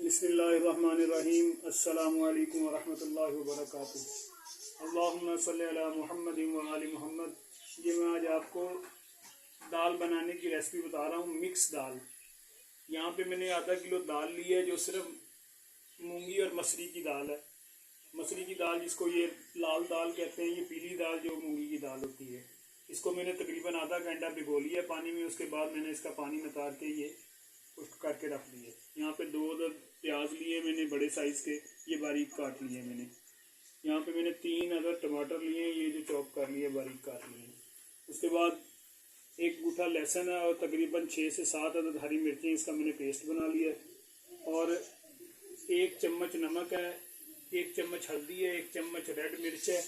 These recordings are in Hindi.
बिस्मिल्लाहिर्रहमानिर्रहीम। अस्सलामु अलैकुम वरहमतुल्लाहि वबरकातुहू। अल्लाहुम्मा सल्लि अला मुहम्मद व आलि मुहम्मद। ये मैं आज आपको दाल बनाने की रेसिपी बता रहा हूँ, मिक्स दाल। यहाँ पे मैंने आधा किलो दाल ली है, जो सिर्फ मूंगी और मसरी की दाल है। मसरी की दाल जिसको ये लाल दाल कहते हैं, ये पीली दाल जो मूंगी की दाल होती है। इसको मैंने तकरीबन आधा घंटा भिगो लिया पानी में। उसके बाद मैंने इसका पानी निकाल के ये उसको करके रख दिए। यहाँ पे 2 प्याज लिए मैंने बड़े साइज़ के, ये बारीक काट लिए मैंने। यहाँ पे मैंने 3 अदर टमाटर लिए, ये जो चॉप कर लिए बारीक काट लिए। उसके बाद 1 गुठा लहसुन है और तकरीबन 6 से 7 अदद हरी मिर्चें, इसका मैंने पेस्ट बना लिया है। और 1 चम्मच नमक है, 1 चम्मच हल्दी है, 1 चम्मच रेड मिर्च है।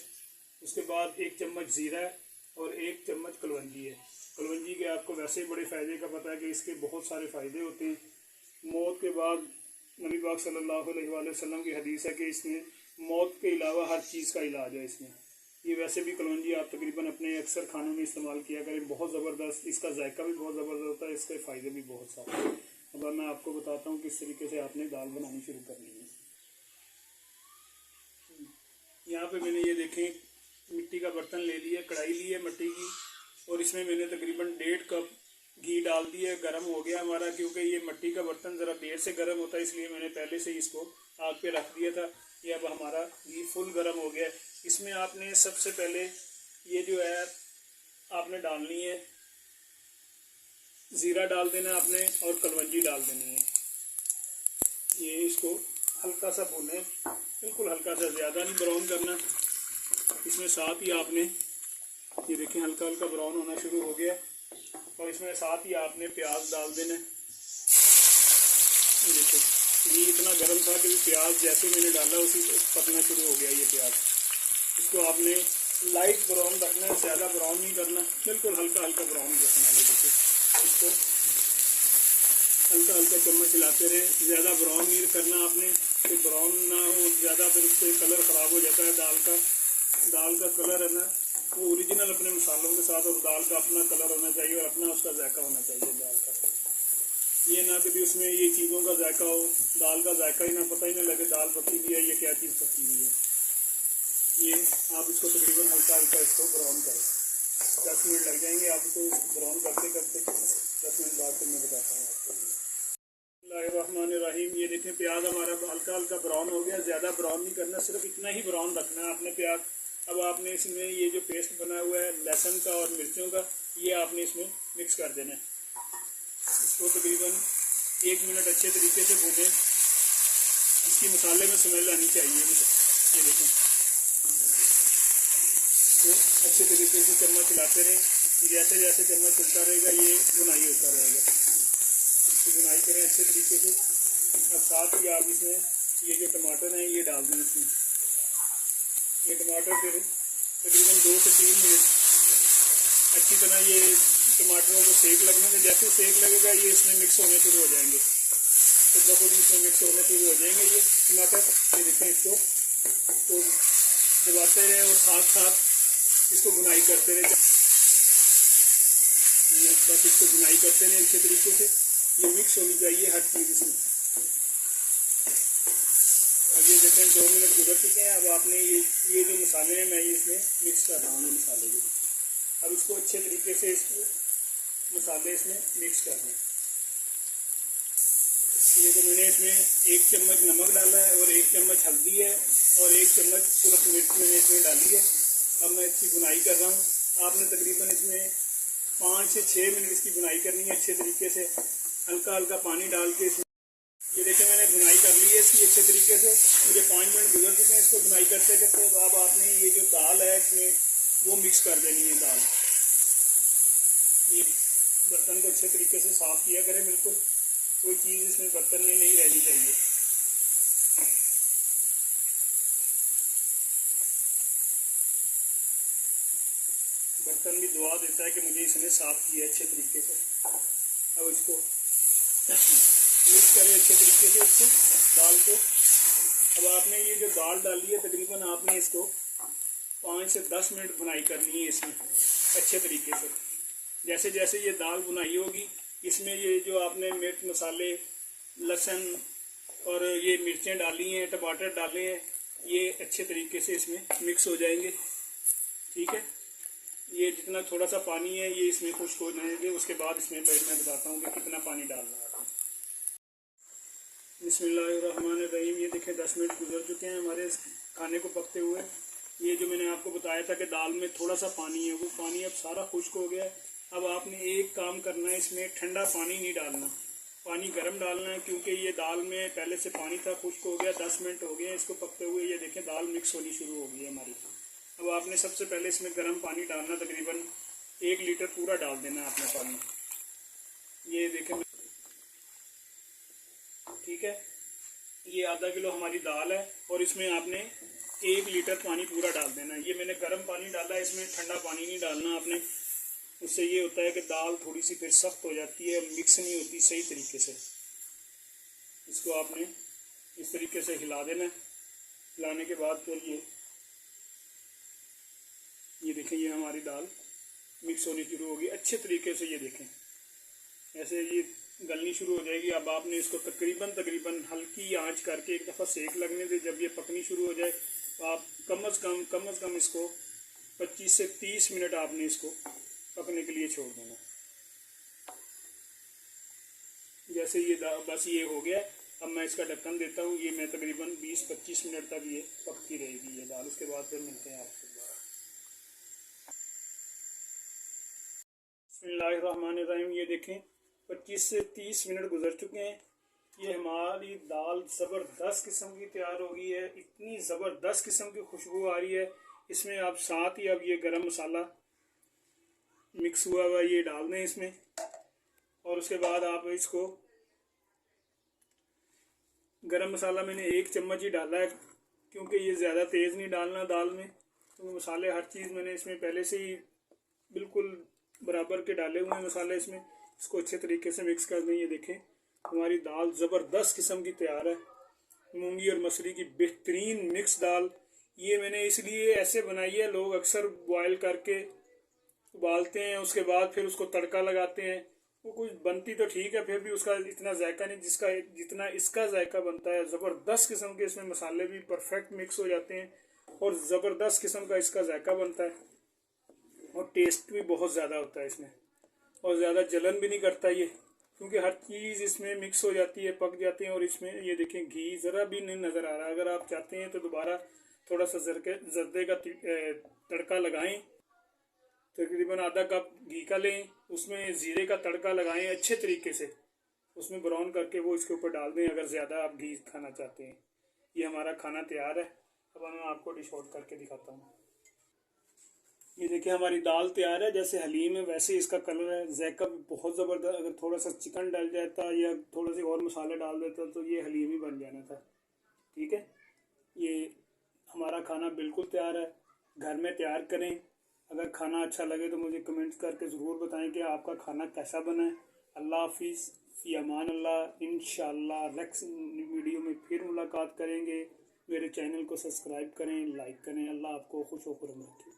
उसके बाद 1 चम्मच ज़ीरा है और 1 चम्मच कलवंजी है। कलवंजी के आपको वैसे ही बड़े फ़ायदे का पता है कि इसके बहुत सारे फ़ायदे होते हैं। मौत के बाद नबी पाक सल्लल्लाहु अलैहि वसल्लम की हदीस है कि इसमें मौत के अलावा हर चीज़ का इलाज है इसमें। ये वैसे भी कलवंजी आप तकरीबन अपने अक्सर खानों में इस्तेमाल किया करें, बहुत ज़बरदस्त, इसका जायका भी बहुत ज़बरदस्त होता है, इसके फ़ायदे भी बहुत सारे। अब मैं आपको बताता हूँ किस तरीके से आपने दाल बनानी शुरू करनी है। यहाँ पे मैंने ये देखें मिट्टी का बर्तन ले लिया, कढ़ाई ली है मिट्टी की, और इसमें मैंने तकरीबन 1.5 कप घी डाल दिया। गर्म हो गया हमारा, क्योंकि ये मिट्टी का बर्तन ज़रा देर से गर्म होता है, इसलिए मैंने पहले से इसको आग पे रख दिया था। ये अब हमारा घी फुल गर्म हो गया। इसमें आपने सबसे पहले ये जो है आपने डालनी है, ज़ीरा डाल देना आपने और कलवंजी डाल देनी है। ये इसको हल्का सा भूनें, बिल्कुल हल्का सा, ज़्यादा नहीं ब्राउन करना। इसमें साथ ही आपने ये देखें हल्का हल्का ब्राउन होना शुरू हो गया, और इसमें साथ ही आपने प्याज डाल देना। ये देखो घी इतना गर्म था कि प्याज जैसे मैंने डाला उसी पकना शुरू हो गया ये प्याज। इसको आपने लाइट ब्राउन रखना है, ज़्यादा ब्राउन नहीं करना, बिल्कुल हल्का हल्का ब्राउन रखना है। ये देखो इसको हल्का हल्का चम्मच हिलाते रहे, ज़्यादा ब्राउन नहीं करना आपने, कि ब्राउन ना हो ज़्यादा, फिर उससे कलर ख़राब हो जाता है दाल का। दाल का कलर है ना वो ओरिजिनल अपने मसालों के साथ, और दाल का अपना कलर होना चाहिए और अपना उसका जायका होना चाहिए दाल का। ये ना कभी उसमें ये चीज़ों का जायका हो, दाल का जायका ही ना, पता ही ना लगे दाल पकी हुई है, ये क्या चीज़ पकी हुई है। ये आप इसको तकरीबन हल्का हल्का इसको ब्राउन करें। 10 मिनट लग जाएंगे आपको ब्राउन करते करते। 10 मिनट बाद फिर मैं बताता हूँ आपको। बिस्मिल्लाहिर्रहमानिर्रहीम। ये देखें प्याज हमारा हल्का हल्का ब्राउन हो गया, ज़्यादा ब्राउन नहीं करना, सिर्फ इतना ही ब्राउन रखना है आपने प्याज। अब आपने इसमें ये जो पेस्ट बना हुआ है लहसुन का और मिर्चों का, ये आपने इसमें मिक्स कर देना है। इसको तकरीबन 1 मिनट अच्छे तरीके से भूनें, इसकी मसाले में स्मेल आनी चाहिए। ये देखें इसको अच्छे तरीके से चम्मच हिलाते रहें, जैसे जैसे चम्मच चलता रहेगा ये बुनाई होता रहेगा। इसकी बुनाई करें अच्छे तरीके से। अब साथ ही आप इसमें ये जो टमाटर हैं ये डाल दें इसमें। ये टमाटर फिर तकरीबन 2 से 3 मिनट अच्छी तरह ये टमाटरों को सेक लगने में, जैसे सेक लगेगा ये इसमें मिक्स होने शुरू हो जाएंगे, खुद ब खुद इसमें मिक्स होने शुरू हो जाएंगे ये टमाटर। ये देखें इसको तो दबाते रहें और साथ साथ इसको बुनाई करते रहें। ये बस इसको बुनाई करते रहें अच्छे तरीके से, ये मिक्स होनी चाहिए हर चीज़ इसमें। अब ये देखें 2 मिनट गुजर चुके हैं। अब आपने ये जो मसाले हैं मैं ये इसमें मिक्स कर रहा हूँ मसाले को। अब इसको अच्छे तरीके से इसको मसाले इसमें मिक्स कर दें। ये तो मैंने इसमें 1 चम्मच नमक डाला है और 1 चम्मच हल्दी है और 1 चम्मच सुरख मिर्च मैंने इसमें डाली है। अब मैं इसकी बुनाई कर रहा हूँ। आपने तकरीबन इसमें 5 से 6 मिनट इसकी बुनाई करनी है अच्छे तरीके से, हल्का हल्का पानी डाल के। ये देखिए मैंने बुनाई कर ली है इसकी अच्छे तरीके से। मुझे 5 मिनट गुजर चुके हैं इसको बुनाई करते करते। अब आपने ये जो दाल है इसमें वो मिक्स कर देनी है दाल। ये बर्तन को अच्छे तरीके से साफ़ किया करें, बिल्कुल कोई चीज़ इसमें बर्तन में नहीं रहनी चाहिए। बर्तन भी दुआ देता है कि मुझे इसने साफ़ किया अच्छे तरीके से। अब इसको मिक्स करें अच्छे तरीके से इसको दाल को। अब आपने ये जो दाल डाली है तकरीबन आपने इसको 5 से 10 मिनट बुनाई करनी है इसमें अच्छे तरीके से। जैसे जैसे ये दाल बुनाई होगी इसमें ये जो आपने मिर्च मसाले लहसुन और ये मिर्चें डाली हैं, टमाटर डाले हैं, ये अच्छे तरीके से इसमें मिक्स हो जाएंगे। ठीक है, ये जितना थोड़ा सा पानी है ये इसमें खुश्क हो जाएंगे। उसके बाद इसमें मैं बताता हूँ कि कितना पानी डालना है आपको। बिस्मिल्लाहिर्रहमानिर्रहीम। ये देखें 10 मिनट गुजर चुके हैं हमारे खाने को पकते हुए। ये जो मैंने आपको बताया था कि दाल में थोड़ा सा पानी है, वो पानी अब सारा खुश्क हो गया है। अब आपने एक काम करना है, इसमें ठंडा पानी नहीं डालना, पानी गर्म डालना है, क्योंकि ये दाल में पहले से पानी था, खुश्क हो गया। 10 मिनट हो गए इसको पकते हुए। ये देखें दाल मिक्स होनी शुरू हो गई है हमारी। अब आपने सबसे पहले इसमें गर्म पानी डालना, तकरीबन 1 लीटर पूरा डाल देना है आपने पानी। ये देखें, ठीक है, ये आधा किलो हमारी दाल है और इसमें आपने 1 लीटर पानी पूरा डाल देना है। ये मैंने गर्म पानी डाला है, इसमें ठंडा पानी नहीं डालना आपने। उससे ये होता है कि दाल थोड़ी सी फिर सख्त हो जाती है, मिक्स नहीं होती सही तरीके से। इसको आपने इस तरीके से हिला देना है। हिलाने के बाद फिर ये देखें, ये हमारी दाल मिक्स होनी शुरू होगी अच्छे तरीके से। ये देखें ऐसे ये गलनी शुरू हो जाएगी। अब आपने इसको तकरीबन हल्की आंच करके एक दफ़ा सेक लगने दे। जब ये पकनी शुरू हो जाए तो आप कम अज़ कम इसको 25 से 30 मिनट आपने इसको पकने के लिए छोड़ देना। जैसे ये बस ये हो गया, अब मैं इसका ढक्कन देता हूँ। ये मैं तकरीबन 20-25 मिनट तक ये पकती रहेगी ये दाल। उसके बाद फिर मिलते हैं आपसे दोबारा। बिस्मिल्लाहिर्रहमानिर्रहीम। ये देखें 25 से 30 मिनट गुजर चुके हैं। ये हमारी दाल ज़बरदस्त किस्म की तैयार हो गई है। इतनी ज़बरदस्त किस्म की खुशबू आ रही है। इसमें आप साथ ही अब ये गरम मसाला मिक्स हुआ हुआ ये डाल दें इसमें। और उसके बाद आप इसको, गरम मसाला मैंने 1 चम्मच ही डाला है, क्योंकि ये ज़्यादा तेज़ नहीं डालना दाल में। तो मसाले हर चीज़ मैंने इसमें पहले से ही बिल्कुल बराबर के डाले हुए हैं मसाले इसमें। इसको अच्छे तरीके से मिक्स कर दें। ये देखें हमारी दाल ज़बरदस्त किस्म की तैयार है। मूंगी और मसूरी की बेहतरीन मिक्स दाल। ये मैंने इसलिए ऐसे बनाई है, लोग अक्सर बॉयल करके उबालते हैं, उसके बाद फिर उसको तड़का लगाते हैं। वो कुछ बनती तो ठीक है, फिर भी उसका इतना जायका नहीं जितना इसका जायका बनता है। ज़बरदस्त किस्म के इसमें मसाले भी परफेक्ट मिक्स हो जाते हैं और ज़बरदस्त किस्म का इसका जायका बनता है और टेस्ट भी बहुत ज़्यादा होता है इसमें। और ज़्यादा जलन भी नहीं करता ये, क्योंकि हर चीज़ इसमें मिक्स हो जाती है, पक जाती है। और इसमें ये देखें घी ज़रा भी नहीं नज़र आ रहा। अगर आप चाहते हैं तो दोबारा थोड़ा सा जर्दे का तड़का लगाएं। तकरीबन आधा कप घी का लें, उसमें ज़ीरे का तड़का लगाएं अच्छे तरीके से, उसमें ब्राउन करके वो इसके ऊपर डाल दें अगर ज़्यादा आप घी खाना चाहते हैं। ये हमारा खाना तैयार है। अब मैं आपको डिश आउट करके दिखाता हूँ। ये देखिए हमारी दाल तैयार है। जैसे हलीम है वैसे इसका कलर है, जायका भी बहुत ज़बरदस्त। अगर थोड़ा सा चिकन डल जाता या थोड़े से और मसाले डाल देता तो ये हलीम ही बन जाना था। ठीक है, ये हमारा खाना बिल्कुल तैयार है। घर में तैयार करें। अगर खाना अच्छा लगे तो मुझे कमेंट्स करके ज़रूर बताएं कि आपका खाना कैसा बना है। अल्लाह हाफिज़, फ़ी अमान अल्लाह। इंशाअल्लाह नेक्स्ट वीडियो में फिर मुलाकात करेंगे। मेरे चैनल को सब्सक्राइब करें, लाइक करें। अल्लाह आपको खुश व खुर्रम रखे।